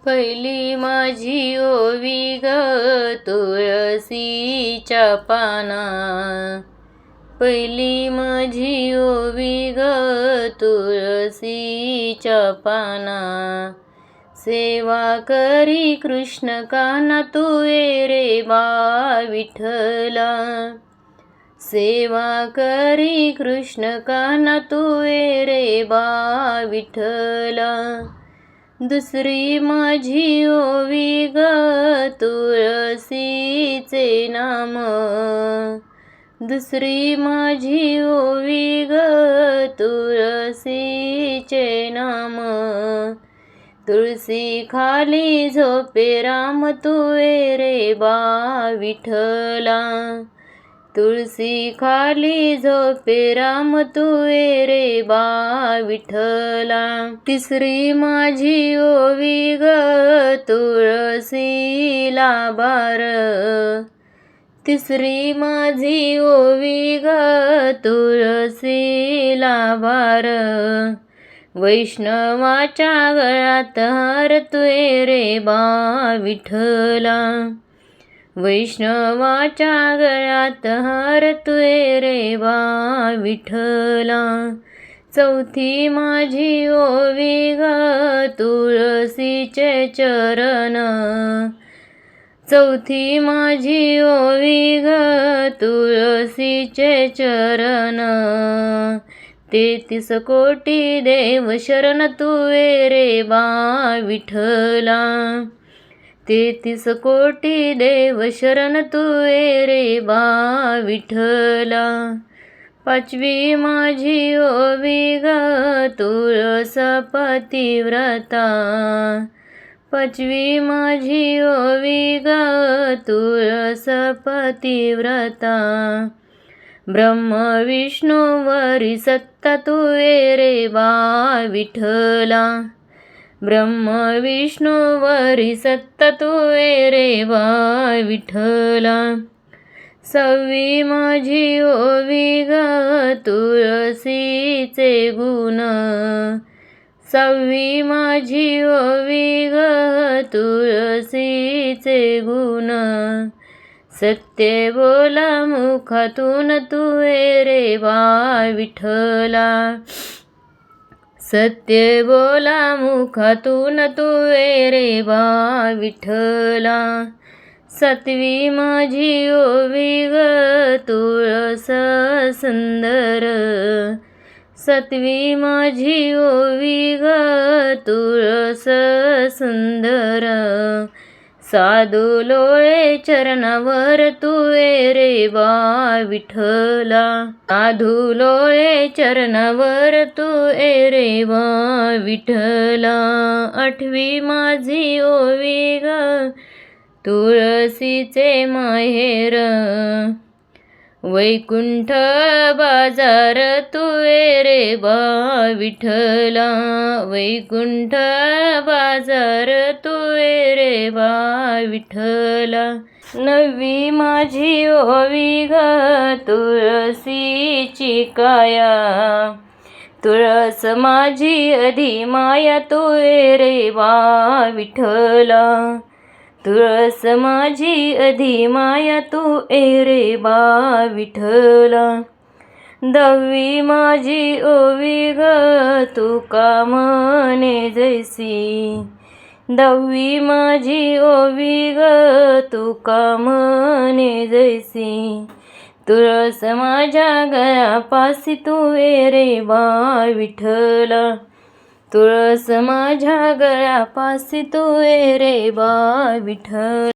पहिली माझी ओवी ग तुळशीच्या पाना, पहिली माझी ओवी ग तुळशीच्या पाना. सेवा करी कृष्ण कान्हा तू ये रे बा विठ्ठला, सेवा करी कृष्ण कान्हा तू ये रे बा विठ्ठला. दुसरी माझी ओवी ग तुळशीचे नाम, दुसरी माझी ओवी ग तुळशीचे नाम. तुळसी खाली झोपे राम तू ये रे बा विठ्ठला, तुळसी खाली झोपे राम तू ये रे बा विठ्ठला. तिसरी माझी ओवी ग तुळशीला बार, तिसरी माझी ओवी ग तुळशीला बार. वैष्णवाच्या गळ्यात हार तू ये रे बा विठ्ठला, वैष्णवाच्या गळ्यात हार तू ये रे बा विठ्ठला. चौथी माझी ओवी ग तुळशीचे चरण, चौथी माझी ओवी ग तुळशीचे चरण. 33 कोटी देव शरण तू ये रे बा विठ्ठला, 33 कोटी देव शरण तू ये रे बा विठ्ठला. पाचवी माझी ओवी ग तुळस पतिव्रता, पाचवी माझी ओवी ग तुळस पतिव्रता. ब्रह्म विष्णू वरी सत्ता तू ये रे बा विठ्ठला, ब्रह्म विष्णू वरी सत्ता तू ये रे बा विठ्ठला. सहावी माझी ओवी ग तुळशीचे गुण, सहावी माझी ओवी ग तुळशीचे गुण. सत्य बोला मुखातून तू ये रे बा विठ्ठला, सत्य बोला मुखातून तू ये रे बा विठ्ठला. सातवी माझी ओवी ग तुळस सुंदर, सातवी माझी ओवी ग तुळस सुंदर. साधू लोळे चरणावर तू ये रे बा विठ्ठला, साधू लोळे चरणावर तू ये रे बा विठ्ठला. आठवी माझी ओवी ग तुळशीचे माहेर, वैकुंठ बाजार तू ये रे बा विठ्ठला, वैकुंठ बाजार तू ये रे बा विठ्ठला. नववी माझी ओवी ग तुळशीची काया, तुळस माझी अधिमाया तू ये रे बा विठ्ठला, तुळस माझी अधिमाया तू ये रे बा विठ्ठला. दहावी माझी ओवी ग तुका म्हणे जैसी, दहावी माझी ओवी ग तुका म्हणे जैसी. तुळस माझ्या गळ्यापासी तू ये रे बा विठ्ठला, तुळस माझ्या गळ्यापासी तू ये रे बा विठ्ठला.